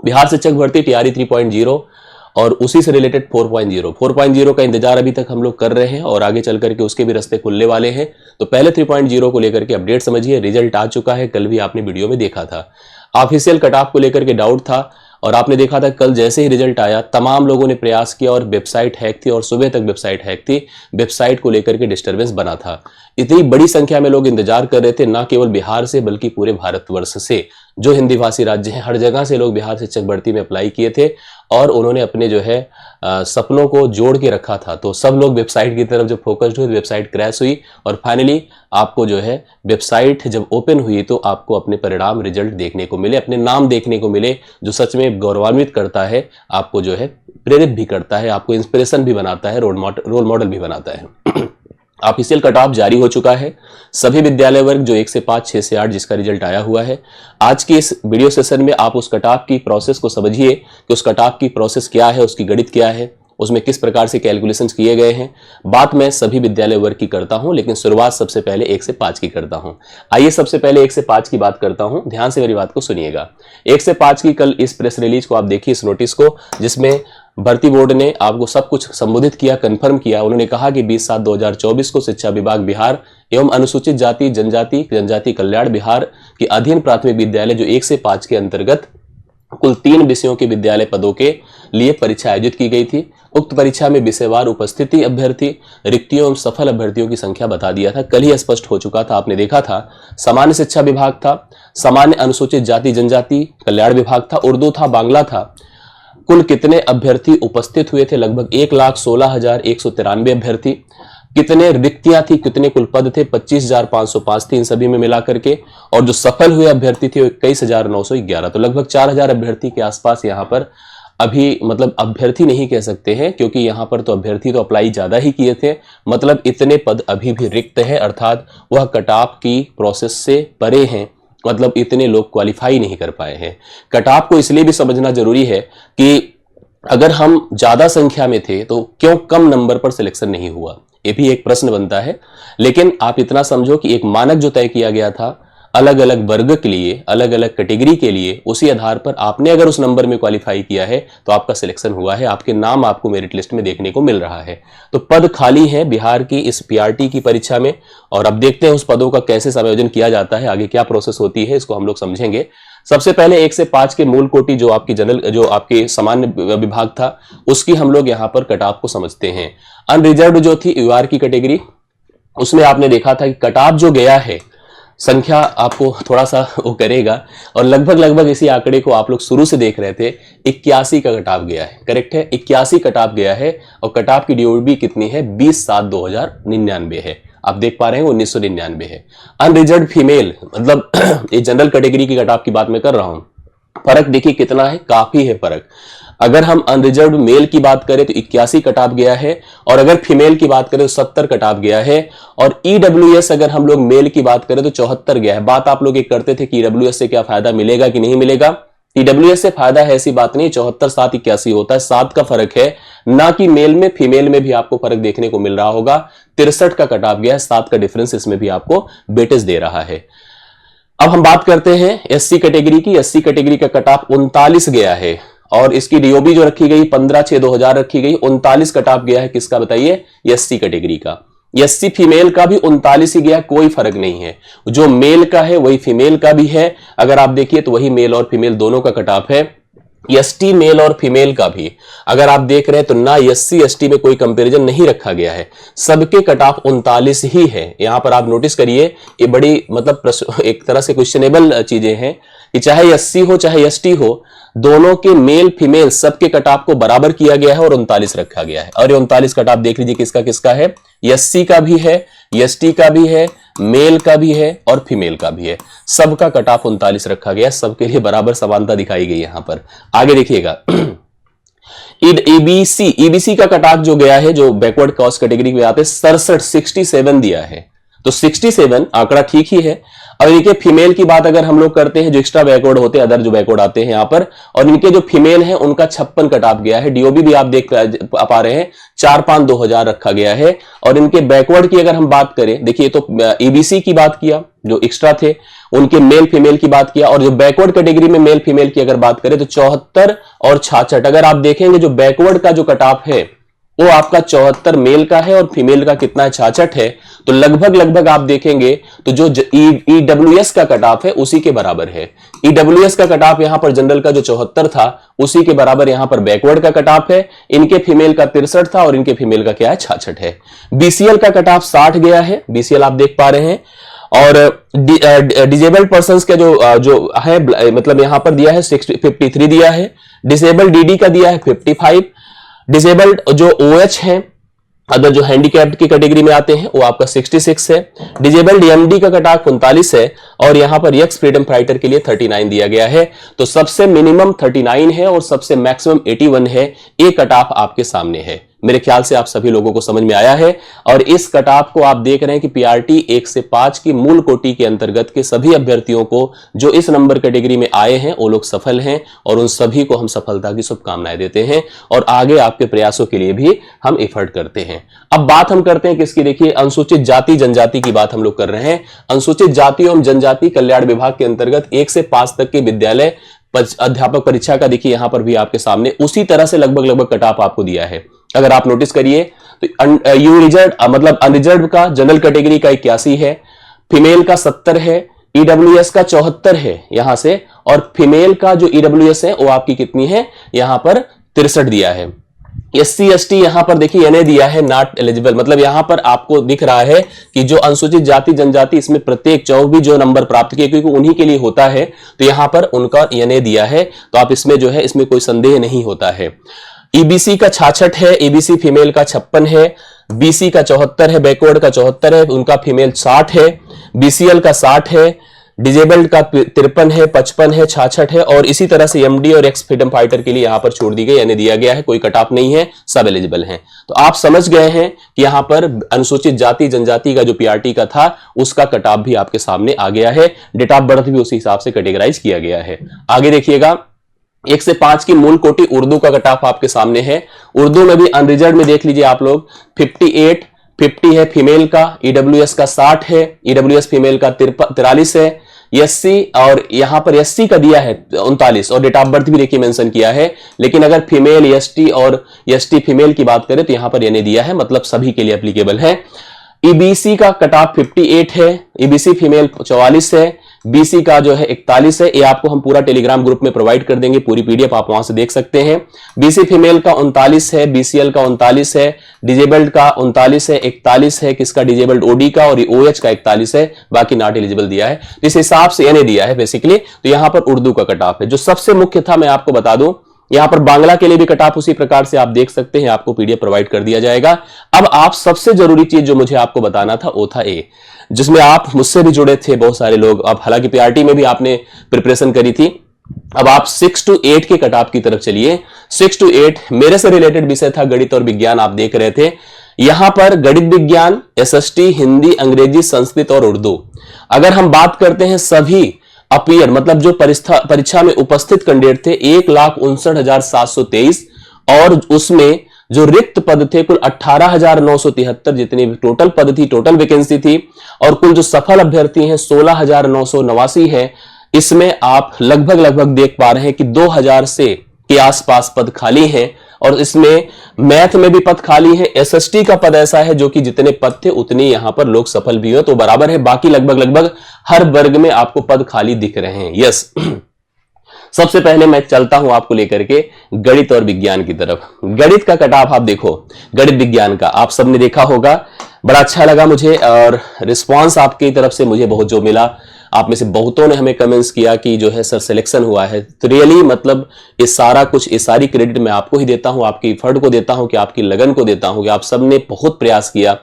बिहार शिक्षक भर्ती टीआरई 3.0 और उसी से रिलेटेड 4.0 का इंतजार अभी तक हम लोग कर रहे हैं और आगे चल करके उसके भी रास्ते खुलने वाले हैं। तो पहले 3.0 को लेकर के अपडेट समझिए। रिजल्ट आ चुका है, कल भी आपने वीडियो में देखा था। ऑफिशियल कट ऑफ को लेकर के डाउट था और आपने देखा था कल जैसे ही रिजल्ट आया तमाम लोगों ने प्रयास किया और वेबसाइट हैक थी और सुबह तक वेबसाइट हैक थी। वेबसाइट को लेकर के डिस्टर्बेंस बना था। इतनी बड़ी संख्या में लोग इंतजार कर रहे थे, ना केवल बिहार से बल्कि पूरे भारतवर्ष से, जो हिंदी भाषी राज्य हैं हर जगह से लोग बिहार शिक्षक भर्ती में अप्लाई किए थे और उन्होंने अपने जो है सपनों को जोड़ के रखा था। तो सब लोग वेबसाइट की तरफ जब फोकस्ड हुए, वेबसाइट क्रैश हुई और फाइनली आपको जो है वेबसाइट जब ओपन हुई तो आपको अपने परिणाम रिजल्ट देखने को मिले, अपने नाम देखने को मिले, जो सच में गौरवान्वित करता है, आपको जो है प्रेरित भी करता है, आपको इंस्पिरेशन भी बनाता है, रोल मॉडल भी बनाता है। ऑफिशियल कट ऑफ जारी हो चुका है। सभी विद्यालय वर्ग जो 1 से 5, 6 से 8 जिसका रिजल्ट आया हुआ है, आज के इस वीडियो सेशन में आप उस कट ऑफ की प्रोसेस को समझिए कि उस कट ऑफ की प्रोसेस क्या है, उसकी गणित क्या है, उसमें किस प्रकार से कैलकुलेशंस किए गए हैं। बात मैं सभी विद्यालय वर्ग की करता हूं, लेकिन शुरुआत सबसे पहले 1 से 5 की करता हूं। आइए सबसे पहले 1 से 5 की बात करता हूं, ध्यान से मेरी बात को सुनिएगा। 1 से 5 की कल इस प्रेस रिलीज को आप देखिए, इस नोटिस को, जिसमें भर्ती बोर्ड ने आपको सब कुछ संबोधित किया, कंफर्म किया। उन्होंने कहा कि 20/7/2024 को शिक्षा विभाग बिहार एवं अनुसूचित जाति जनजाति कल्याण बिहार के अधीन प्राथमिक विद्यालय जो 1 से 5 के अंतर्गत कुल 3 विषयों के विद्यालय पदों के लिए परीक्षा आयोजित की गई थी। उक्त परीक्षा में विषयवार उपस्थिति अभ्यर्थी, रिक्तियों एवं सफल अभ्यर्थियों की संख्या बता दिया था। कल ही स्पष्ट हो चुका था, आपने देखा था। सामान्य शिक्षा विभाग था, सामान्य अनुसूचित जाति जनजाति कल्याण विभाग था, उर्दू था, बांग्ला था। कुल कितने अभ्यर्थी उपस्थित हुए थे? लगभग 1,16,193 अभ्यर्थी। कितने रिक्तियां थी, कितने कुल पद थे? 25,505 थी इन सभी में मिला करके। और जो सफल हुए अभ्यर्थी थे वो 21,911। तो लगभग 4,000 अभ्यर्थी के आसपास यहाँ पर अभी, मतलब अभ्यर्थी नहीं कह सकते हैं क्योंकि यहाँ पर तो अभ्यर्थी तो अप्लाई ज्यादा ही किए थे, मतलब इतने पद अभी भी रिक्त है, अर्थात वह कट ऑफ की प्रोसेस से परे हैं, मतलब इतने लोग क्वालिफाई नहीं कर पाए हैं। कट ऑफ को इसलिए भी समझना जरूरी है कि अगर हम ज्यादा संख्या में थे तो क्यों कम नंबर पर सिलेक्शन नहीं हुआ, ये भी एक प्रश्न बनता है। लेकिन आप इतना समझो कि एक मानक जो तय किया गया था अलग अलग वर्ग के लिए, अलग अलग कैटेगरी के लिए, उसी आधार पर आपने अगर उस नंबर में क्वालिफाई किया है तो आपका सिलेक्शन हुआ है, आपके नाम आपको मेरिट लिस्ट में देखने को मिल रहा है। तो पद खाली है बिहार की इस पीआरटी की परीक्षा में और अब देखते हैं उस पदों का कैसे समायोजन किया जाता है, आगे क्या प्रोसेस होती है, इसको हम लोग समझेंगे। सबसे पहले 1 से 5 के मूल कोटि जो आपकी जनरल, जो आपके सामान्य विभाग था, उसकी हम लोग यहाँ पर कट ऑफ को समझते हैं। अनरिजर्व्ड जो थी यूआर की कैटेगरी, उसमें आपने देखा था कि कट ऑफ जो गया है, संख्या आपको थोड़ा सा वो करेगा और लगभग इसी आंकड़े को आप लोग शुरू से देख रहे थे। 81 का कट ऑफ गया है, करेक्ट है, 81 कट ऑफ गया है और कट ऑफ की ड्यूरेबिलिटी कितनी है? 20/7/2099 है। आप देख पा रहे हैं 1999 है। अनरिजर्व्ड फीमेल, मतलब ये जनरल कैटेगरी की कट ऑफ की बात मैं कर रहा हूं। फर्क देखिए कितना है, काफी है फर्क। अगर हम अनरिजर्व्ड मेल की बात करें तो 81 कट ऑफ गया है और अगर फीमेल की बात करें तो 70 कट ऑफ गया है। और ईडब्ल्यूएस अगर हम लोग मेल की बात करें तो 74 गया है। बात आप लोग एक करते थे कि ईडब्ल्यूएस से क्या फायदा मिलेगा कि नहीं मिलेगा। ईडब्ल्यूएस से फायदा है ऐसी बात नहीं, 74 7 81 होता है, 7 का फर्क है, ना कि मेल में फीमेल में भी आपको फर्क देखने को मिल रहा होगा। 63 का कट ऑफ गया है, 7 का डिफरेंस इसमें भी आपको वेटेज दे रहा है। अब हम बात करते हैं एससी कैटेगरी की। एससी कैटेगरी का कट ऑफ 39 गया है और इसकी डीओबी जो रखी गई 15/6/2000 रखी गई। 39 कट ऑफ गया है, किसका बताइए? एससी कैटेगरी का। एससी फीमेल का भी 39 ही गया, कोई फर्क नहीं है। जो मेल का है वही फीमेल का भी है, अगर आप देखिए तो वही मेल और फीमेल दोनों का कट ऑफ है। एसटी मेल और फीमेल का भी अगर आप देख रहे हैं तो ना एससी एसटी में कोई कंपैरिजन नहीं रखा गया है, सबके कट ऑफ 39 ही है। यहां पर आप नोटिस करिए, ये बड़ी मतलब एक तरह से क्वेश्चनेबल चीजें हैं कि चाहे एससी हो चाहे एसटी हो, दोनों के मेल फीमेल सबके कट ऑफ को बराबर किया गया है और 39 रखा गया है। और ये 39 कट ऑफ देख लीजिए किसका किसका है, एससी का भी है, एसटी का भी है, मेल का भी है और फीमेल का भी है। सबका कट ऑफ 39 रखा गया, सबके लिए बराबर समानता दिखाई गई यहां पर। आगे देखिएगा ईबीसी का कट ऑफ जो गया है, जो बैकवर्ड कास्ट कैटेगरी में आते हैं, 67 दिया है। तो 67 आंकड़ा ठीक ही है। अब इनके फीमेल की बात अगर हम लोग करते हैं, जो एक्स्ट्रा बैकवर्ड होते हैं, अदर जो बैकवर्ड आते हैं यहाँ पर, और इनके जो फीमेल हैं उनका 56 कट ऑफ गया है। डीओबी भी आप देख पा रहे हैं 4-5-2000 रखा गया है। और इनके बैकवर्ड की अगर हम बात करें, देखिए तो ईबीसी की बात किया, जो एक्स्ट्रा थे उनके मेल फीमेल की बात किया, और जो बैकवर्ड कैटेगरी में मेल फीमेल की अगर बात करें तो 74 और 66। अगर आप देखेंगे जो बैकवर्ड का जो कट ऑफ है वो आपका 74 मेल का है और फीमेल का कितना है, 66 है। तो लगभग आप देखेंगे तो जो ईडब्ल्यूएस का कट ऑफ है उसी के बराबर है। ईडब्ल्यूएस का कट ऑफ यहां पर जनरल का जो 74 था उसी के बराबर यहां पर बैकवर्ड का कट ऑफ है। इनके फीमेल का 63 था और इनके फीमेल का क्या है, 66 है। बीसीएल का कट ऑफ 60 गया है, बीसीएल आप देख पा रहे हैं। और डिजेबल्ड पर्संस का जो है मतलब यहां पर दिया है 53 दिया है। डिसेबल्ड डीडी का दिया है 55। डिसेबल्ड जो ओएच है, अदर जो हैंडीकैप्ड की कैटेगरी में आते हैं, वो आपका 66 है। डिजेबल्ड एमडी का कट ऑफ 39 है और यहां पर एक्स फ्रीडम फाइटर के लिए 39 दिया गया है। तो सबसे मिनिमम 39 है और सबसे मैक्सिमम 81 है। ये कट ऑफ आपके सामने है। मेरे ख्याल से आप सभी लोगों को समझ में आया है। और इस कट ऑफ को आप देख रहे हैं कि पीआरटी 1 से 5 की मूल कोटि के अंतर्गत के सभी अभ्यर्थियों को जो इस नंबर कैटेगरी में आए हैं वो लोग सफल हैं, और उन सभी को हम सफलता की शुभकामनाएं देते हैं और आगे आपके प्रयासों के लिए भी हम एफर्ट करते हैं। अब बात हम करते हैं किसकी, देखिए अनुसूचित जाति जनजाति की बात हम लोग कर रहे हैं। अनुसूचित जाति एवं जनजाति कल्याण विभाग के अंतर्गत 1 से 5 तक के विद्यालय अध्यापक परीक्षा का देखिए यहां पर भी आपके सामने उसी तरह से लगभग कट ऑफ आपको दिया है। अगर आप नोटिस करिए तो यू रिजर्व मतलब अनरिजर्व का जनरल कैटेगरी का 81 है, फीमेल का 70 है, ईडब्ल्यूएस का 74 है यहां से, और फीमेल का जो ईडब्ल्यूएस है वो आपकी कितनी है, यहां पर 63 दिया है। एससी एसटी यहां पर देखिए एनए दिया है नॉट एलिजिबल, मतलब यहां पर आपको दिख रहा है कि जो अनुसूचित जाति जनजाति इसमें प्रत्येक 24 जो नंबर प्राप्त किए क्योंकि उन्हीं के लिए होता है, तो यहां पर उनका एनए दिया है। तो आप इसमें जो है इसमें कोई संदेह नहीं होता है। ईबीसी का 66 है, ईबीसी फीमेल का 56 है, बीसी का 74 है, बैकवर्ड का 74 है, उनका फीमेल 60 है, बीसीएल का 60 है, डिजेबल्ड का 53 है, 55 है, 66 है, और इसी तरह से एमडी और एक्स फ्रीडम फाइटर के लिए यहां पर छोड़ दी गई, यानी दिया गया है, कोई कट ऑफ नहीं है, सब एलिजिबल हैं। तो आप समझ गए हैं कि यहां पर अनुसूचित जाति जनजाति का जो पीआरटी का था उसका कट ऑफ भी आपके सामने आ गया है, डेट ऑफ बर्थ भी उसी हिसाब से कैटेगराइज किया गया है। आगे देखिएगा 1 से 5 की मूल कोटि उर्दू का कट ऑफ आपके सामने है। उर्दू में भी अनरिजर्व में देख लीजिए आप लोग 58 50 है फीमेल का, ईडब्ल्यूएस का 60 है, ईडब्ल्यूएस फीमेल का 43 है, एससी और यहां पर एससी का दिया है 39 और डेट ऑफ बर्थ भी देखिए मेंशन किया है। लेकिन अगर फीमेल एसटी और एसटी फीमेल की बात करें तो यहां पर यानी दिया है, मतलब सभी के लिए एप्लीकेबल है। ईबीसी का कट ऑफ 58 है, ईबीसी फीमेल 44 है, बीसी का जो है 41 है। ये आपको हम पूरा टेलीग्राम ग्रुप में प्रोवाइड कर देंगे, पूरी पीडीएफ आप वहां से देख सकते हैं। बीसी फीमेल का 39 है, बीसीएल का 39 है, डिजेबल्ड का 39 है, 41 है किसका डिजेबल्ड ओडी का, और ओएच का 41 है, बाकी नॉट एलिजिबल दिया है। इस हिसाब से एनए दिया है बेसिकली। तो यहां पर उर्दू का कट ऑफ है। जो सबसे मुख्य था मैं आपको बता दूं, यहां पर बांग्ला के लिए भी कट ऑफ उसी प्रकार से आप देख सकते हैं, आपको पीडीएफ प्रोवाइड कर दिया जाएगा। अब आप सबसे जरूरी चीज जो मुझे आपको बताना था वो था ए, जिसमें आप मुझसे भी जुड़े थे बहुत सारे लोग। अब हालांकि पीआरटी में भी आपने प्रिपरेशन करी थी। अब आप 6 to 8 के कट ऑफ की तरफ चलिए। 6 to 8 मेरे से रिलेटेड विषय था, गणित और विज्ञान आप देख रहे थे। यहां पर गणित विज्ञान, एसएसटी, हिंदी, अंग्रेजी, संस्कृत और उर्दू। अगर हम बात करते हैं सभी अपीयर मतलब जो परीक्षा में उपस्थित कैंडिडेट थे 1,59,723, और उसमें जो रिक्त पद थे कुल 18,973 जितनी टोटल पद थी, टोटल वैकेंसी थी, और कुल जो सफल अभ्यर्थी हैं 16,989 है। इसमें आप लगभग देख पा रहे हैं कि 2,000 से के आसपास पद खाली हैं, और इसमें मैथ में भी पद खाली है। एसएसटी का पद ऐसा है जो कि जितने पद थे उतनी यहां पर लोग सफल भी हुए, तो बराबर है। बाकी लगभग हर वर्ग में आपको पद खाली दिख रहे हैं। यस सबसे पहले मैं चलता हूं आपको लेकर के गणित और विज्ञान की तरफ। गणित का कट ऑफ आप देखो, गणित विज्ञान का आप सबने देखा होगा, बड़ा अच्छा लगा मुझे, और रिस्पांस आपकी तरफ से मुझे बहुत जो मिला, आप में से बहुतों ने हमें कमेंट्स किया कि जो है सर सिलेक्शन हुआ है। तो रियली मतलब ये सारा कुछ, ये सारी क्रेडिट मैं आपको ही देता हूं, आपकी एफर्ट को देता हूं, कि आपकी लगन को देता हूं, कि आप सबने बहुत प्रयास किया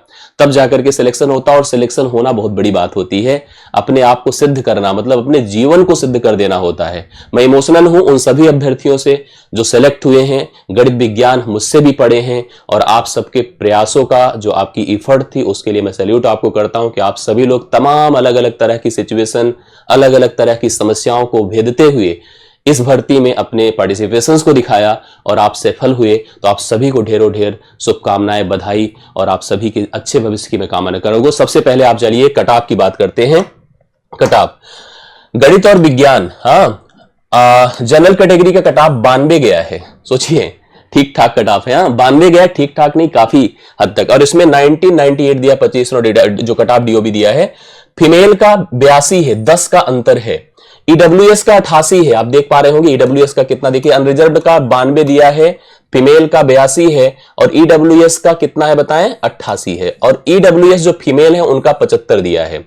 तब जाकर के सिलेक्शन होता है। और सिलेक्शन होना बहुत बड़ी बात होती है, अपने आप को सिद्ध करना, मतलब अपने जीवन को सिद्ध कर देना होता है। मैं इमोशनल हूं उन सभी अभ्यर्थियों से जो सेलेक्ट हुए हैं, गणित विज्ञान मुझसे भी पढ़े हैं, और आप सबके प्रयासों का जो आपकी इफर्ट थी उसके लिए मैं सैल्यूट आपको करता हूं कि आप सभी लोग तमाम अलग अलग तरह की सिचुएशन, अलग अलग तरह की समस्याओं को भेदते हुए इस भर्ती में अपने पार्टिसिपेशंस को दिखाया और आप सफल हुए। तो आप सभी को ढेरों ढेर शुभकामनाएं, बधाई, और आप सभी के अच्छे भविष्य की मैं कामना करूंगा। सबसे पहले आप चलिए कटऑफ की बात करते हैं। कटऑफ गणित और विज्ञान, हाँ, जनरल कैटेगरी का कटऑफ 92 गया है। सोचिए, ठीक ठाक कटऑफ है। 92 गया, ठीक ठाक नहीं, काफी हद तक। और इसमें 1998 दिया, 25 जो कटऑफ डीओबी दिया है। फीमेल का 82 है, 10 का अंतर है। ईडब्ल्यूएस का 88 है, आप देख पा रहे होंगे ईडब्ल्यूएस का कितना, देखिए अनरिजर्व्ड का 92 दिया है, फीमेल का 82 है, और ईडब्ल्यूएस का कितना है बताएं, 88 है। और ईडब्ल्यूएस जो फीमेल है उनका 75 दिया है।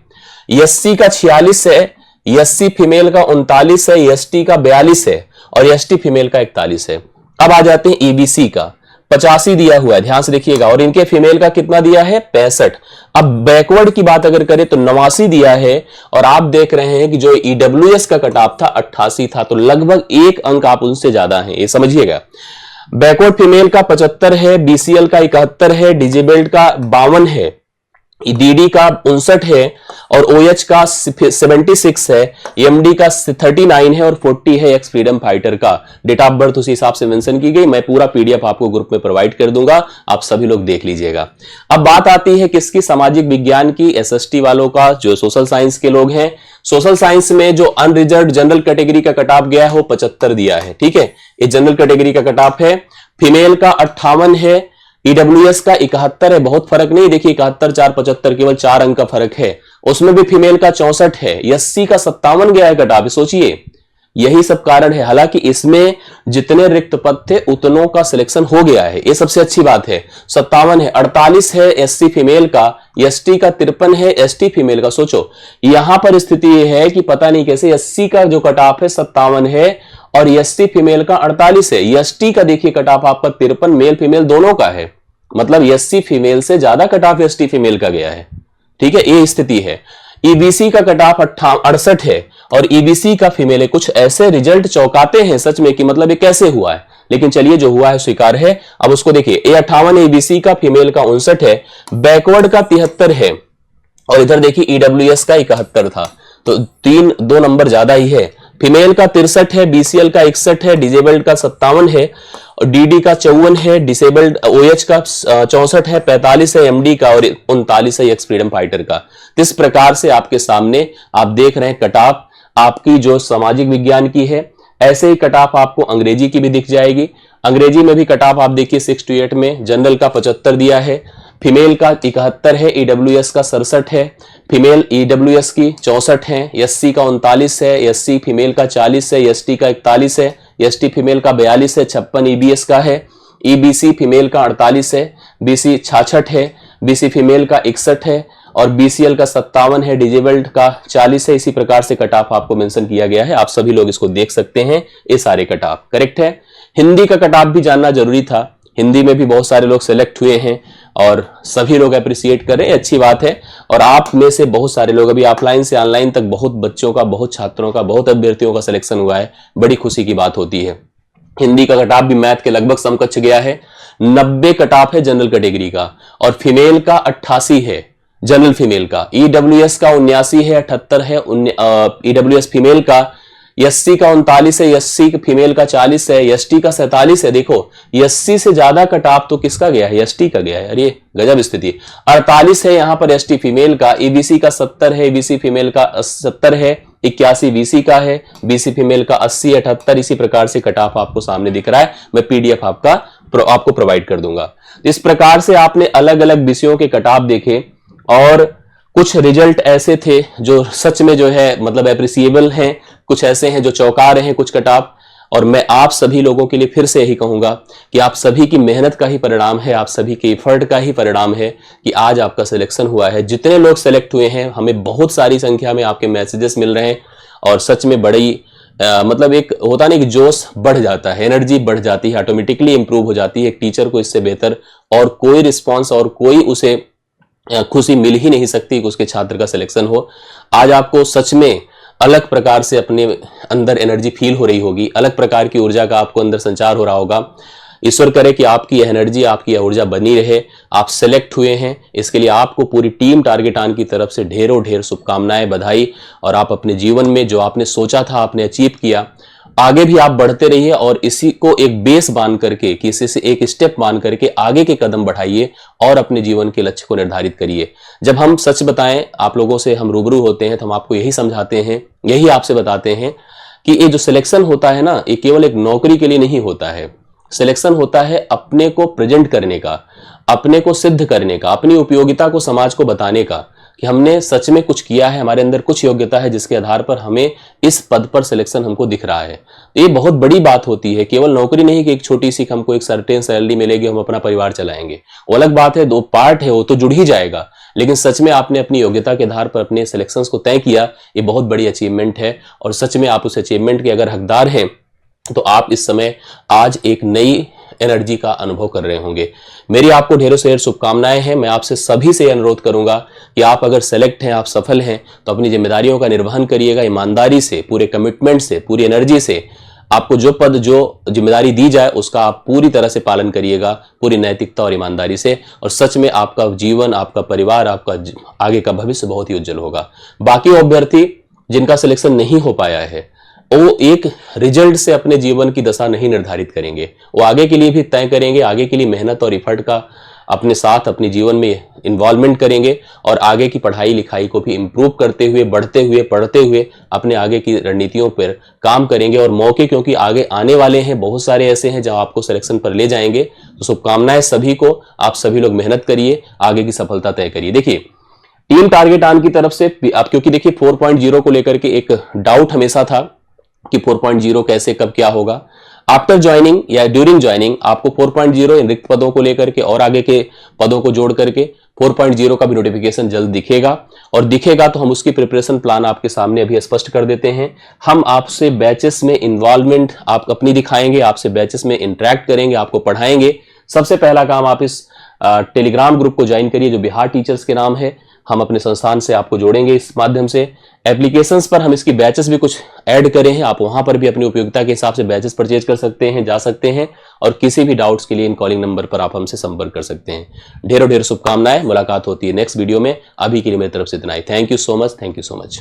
एससी का 46 है, एससी फीमेल का 39 है, एसटी का 42 है, और एसटी फीमेल का 41 है। अब आ जाते हैं ईबीसी का 85 दिया हुआ है, ध्यान से देखिएगा, और इनके फीमेल का कितना दिया है, 65। अब बैकवर्ड की बात अगर करें तो 89 दिया है, और आप देख रहे हैं कि जो ईडब्ल्यूएस का कटऑफ था 88 था, तो लगभग 1 अंक आप उनसे ज्यादा हैं, ये समझिएगा। बैकवर्ड फीमेल का 75 है, बीसीएल का 71 है, डिजेबल्ड का 52 है, डीडी का 59 है, और ओएच का 76 है, एमडी का 39 है, और 40 है एक्स फ्रीडम फाइटर का। डेट ऑफ बर्थ उसी हिसाब से मेंशन की गई। मैं पूरा पीडीएफ आपको ग्रुप में प्रोवाइड कर दूंगा, आप सभी लोग देख लीजिएगा। अब बात आती है किसकी, सामाजिक विज्ञान की, एसएसटी वालों का, जो सोशल साइंस के लोग हैं। सोशल साइंस में जो अनरिजर्व्ड जनरल कैटेगरी का कटऑफ गया है वो 75 दिया है, ठीक है, ये जनरल कैटेगरी का कटऑफ है। फीमेल का 58 है, ईडब्ल्यूएस का 71 है, बहुत फर्क नहीं, देखिए 71 4 75, केवल 4 अंक का फर्क है। उसमें भी फीमेल का 64 है, एससी का 57 गया है कटऑफ। सोचिए, यही सब कारण है। हालांकि इसमें जितने रिक्त पद थे उतनों का सिलेक्शन हो गया है, ये सबसे अच्छी बात है। 57 है, 48 है एससी फीमेल का, एसटी का 53 है, एसटी फीमेल का। सोचो, यहां पर स्थिति यह है कि पता नहीं कैसे एससी का जो कटऑफ है 57 है, और एसटी फीमेल का 48 है। एसटी का देखिए कटऑफ आपका 53, मेल फीमेल दोनों का है, मतलब एससी फीमेल से ज्यादा कटऑफ एसटी फीमेल का गया है, ठीक है, ये स्थिति है। ईबीसी का कटऑफ 68 है, और ईबीसी का फीमेल है। कुछ ऐसे रिजल्ट चौंकाते हैं सच में कि मतलब ये कैसे हुआ है, लेकिन चलिए जो हुआ है स्वीकार है। अब उसको देखिए, ए 58 है ईबीसी का, फीमेल का 59 है, बैकवर्ड का 73 है, और इधर देखिए ईडब्ल्यूएस का 71 था, तो 2 नंबर ज्यादा ही है। फीमेल का 63 है, बीसीएल का 61 है, डिजेबल्ड का 57 है, और डीडी का 54 है, डिसेबल्ड ओएच का 64 है, 45 है एमडी का, और 39 है एक्स फ्रीडम फाइटर का। इस प्रकार से आपके सामने आप देख रहे हैं कटऑफ आपकी जो सामाजिक विज्ञान की है। ऐसे ही कटऑफ आपको अंग्रेजी की भी दिख जाएगी। अंग्रेजी में भी कटऑफ आप देखिए 6 to 8 में जनरल का 75 दिया है, फीमेल का 71 है, ईडब्ल्यूएस का 67 है, फीमेल ईडब्ल्यूएस की 64 है, एससी का 39 है, एससी फीमेल का 40 है, एसटी का 41 है, एसटी फीमेल का 42 है, 56 ईबीएस का है, ईबीसी फीमेल का 48 है, बीसी 66 है, बीसी फीमेल का 61 है, और बीसीएल का 57 है, डिजेबल्ड का 40 है। इसी प्रकार से कटऑफ आपको मेंशन किया गया है, आप सभी लोग इसको देख सकते हैं। ये सारे कटऑफ करेक्ट है। हिंदी का कटऑफ भी जानना जरूरी था, हिंदी में भी बहुत सारे लोग सेलेक्ट हुए हैं, और सभी लोग अप्रिशिएट करें, अच्छी बात है। और आप में से बहुत सारे लोग अभी ऑफलाइन से ऑनलाइन तक बहुत बच्चों का, बहुत छात्रों का, बहुत अभ्यर्थियों का सिलेक्शन हुआ है, बड़ी खुशी की बात होती है। हिंदी का कटऑफ भी मैथ के लगभग समकक्ष गया है, 90 कटऑफ है जनरल कैटेगरी का, और फीमेल का 88 है जनरल फीमेल का, ईडब्ल्यूएस का 79 है, 78 है ईडब्ल्यूएस फीमेल का, एससी का 39 है, एससी फीमेल का 40 है, एसटी का 47 है। देखो एससी से ज्यादा कटऑफ तो किसका गया है, एसटी का गया है। अरे गजब स्थिति। 48 है यहाँ पर एसटी फीमेल का, ईबीसी का 70 है, ईबीसी फीमेल का 70 है, 81 बीसी का है, बीसी फीमेल का 80, 78। इसी प्रकार से कटऑफ आपको सामने दिख रहा है, मैं पीडीएफ आपको प्रोवाइड कर दूंगा। इस प्रकार से आपने अलग अलग विषयों के कटऑफ देखे, और कुछ रिजल्ट ऐसे थे जो सच में जो है मतलब एप्रिसिएबल हैं, कुछ ऐसे हैं जो चौंका रहे हैं कुछ कटऑफ। और मैं आप सभी लोगों के लिए फिर से यही कहूंगा कि आप सभी की मेहनत का ही परिणाम है, आप सभी के एफर्ट का ही परिणाम है कि आज आपका सिलेक्शन हुआ है। जितने लोग सेलेक्ट हुए हैं, हमें बहुत सारी संख्या में आपके मैसेजेस मिल रहे हैं, और सच में बड़ी मतलब एक होता नहीं कि जोश बढ़ जाता है, एनर्जी बढ़ जाती है, ऑटोमेटिकली इंप्रूव हो जाती है। एक टीचर को इससे बेहतर और कोई रिस्पॉन्स और कोई उसे खुशी मिल ही नहीं सकती कि उसके छात्र का सिलेक्शन हो। आज आपको सच में अलग प्रकार से अपने अंदर एनर्जी फील हो रही होगी, अलग प्रकार की ऊर्जा का आपको अंदर संचार हो रहा होगा। ईश्वर करे कि आपकी यह एनर्जी, आपकी यह ऊर्जा बनी रहे। आप सेलेक्ट हुए हैं, इसके लिए आपको पूरी टीम टारगेट ऑन की तरफ से ढेरों ढेर शुभकामनाएं, बधाई। और आप अपने जीवन में जो आपने सोचा था आपने अचीव किया, आगे भी आप बढ़ते रहिए और इसी को एक बेस मान करके, किसी से एक स्टेप मान करके आगे के कदम बढ़ाइए और अपने जीवन के लक्ष्य को निर्धारित करिए। जब हम सच बताएं, आप लोगों से हम रूबरू होते हैं, तो हम आपको यही समझाते हैं, यही आपसे बताते हैं कि ये जो सिलेक्शन होता है ना, ये केवल एक नौकरी के लिए नहीं होता है। सिलेक्शन होता है अपने को प्रेजेंट करने का, अपने को सिद्ध करने का, अपनी उपयोगिता को समाज को बताने का कि हमने सच में कुछ किया है, हमारे अंदर कुछ योग्यता है जिसके आधार पर हमें इस पद पर सिलेक्शन हमको दिख रहा है। तो ये बहुत बड़ी बात होती है। केवल नौकरी नहीं कि एक छोटी सी हमको एक सर्टेन सैलरी मिलेगी, हम अपना परिवार चलाएंगे, वो अलग बात है, दो पार्ट है, वो तो जुड़ ही जाएगा। लेकिन सच में आपने अपनी योग्यता के आधार पर अपने सिलेक्शंस को तय किया, ये बहुत बड़ी अचीवमेंट है। और सच में आप उस अचीवमेंट के अगर हकदार हैं तो आप इस समय आज एक नई एनर्जी का अनुभव कर रहे होंगे। मेरी आपको ढेरों से ढेर शुभकामनाएं हैं। मैं आपसे सभी से अनुरोध करूंगा कि आप अगर सेलेक्ट हैं, आप सफल हैं, तो अपनी जिम्मेदारियों का निर्वहन करिएगा ईमानदारी से, पूरे कमिटमेंट से, पूरी एनर्जी से। आपको जो पद, जो जिम्मेदारी दी जाए उसका आप पूरी तरह से पालन करिएगा, पूरी नैतिकता और ईमानदारी से। और सच में आपका जीवन, आपका परिवार, आपका आगे का भविष्य बहुत ही उज्जवल होगा। बाकी अभ्यर्थी जिनका सिलेक्शन नहीं हो पाया है, वो एक रिजल्ट से अपने जीवन की दशा नहीं निर्धारित करेंगे, वो आगे के लिए भी तय करेंगे, आगे के लिए मेहनत और एफर्ट का अपने साथ अपने जीवन में इन्वॉल्वमेंट करेंगे और आगे की पढ़ाई लिखाई को भी इम्प्रूव करते हुए, बढ़ते हुए, पढ़ते हुए अपने आगे की रणनीतियों पर काम करेंगे। और मौके क्योंकि आगे आने वाले हैं, बहुत सारे ऐसे हैं जहां आपको सिलेक्शन पर ले जाएंगे। तो शुभकामनाएं सभी को, आप सभी लोग मेहनत करिए, आगे की सफलता तय करिए। देखिए, टीम टारगेट ऑन की तरफ से आप, क्योंकि देखिए 4.0 को लेकर के एक डाउट हमेशा था कि 4.0 कैसे, कब, क्या होगा। आफ्टर ज्वाइनिंग या ड्यूरिंग ज्वाइनिंग आपको 4.0 इन रिक्त पदों को लेकर के और आगे के पदों को जोड़ करके 4.0 का भी नोटिफिकेशन जल्द दिखेगा। और दिखेगा तो हम उसकी प्रिपरेशन प्लान आपके सामने अभी स्पष्ट कर देते हैं। हम आपसे बैचेस में इन्वॉल्वमेंट आप अपनी दिखाएंगे, आपसे बैचेस में इंटरेक्ट करेंगे, आपको पढ़ाएंगे। सबसे पहला काम, आप इस टेलीग्राम ग्रुप को ज्वाइन करिए जो बिहार टीचर्स के नाम है। हम अपने संस्थान से आपको जोड़ेंगे इस माध्यम से। एप्लीकेशंस पर हम इसकी बैचेस भी कुछ ऐड करें हैं, आप वहां पर भी अपनी उपयोगिता के हिसाब से बैचेस परचेज कर सकते हैं, जा सकते हैं। और किसी भी डाउट्स के लिए इन कॉलिंग नंबर पर आप हमसे संपर्क कर सकते हैं। ढेरों ढेर शुभकामनाएं। मुलाकात होती है नेक्स्ट वीडियो में। अभी के लिए मेरी तरफ से इतना ही। Thank you so much. Thank you so much.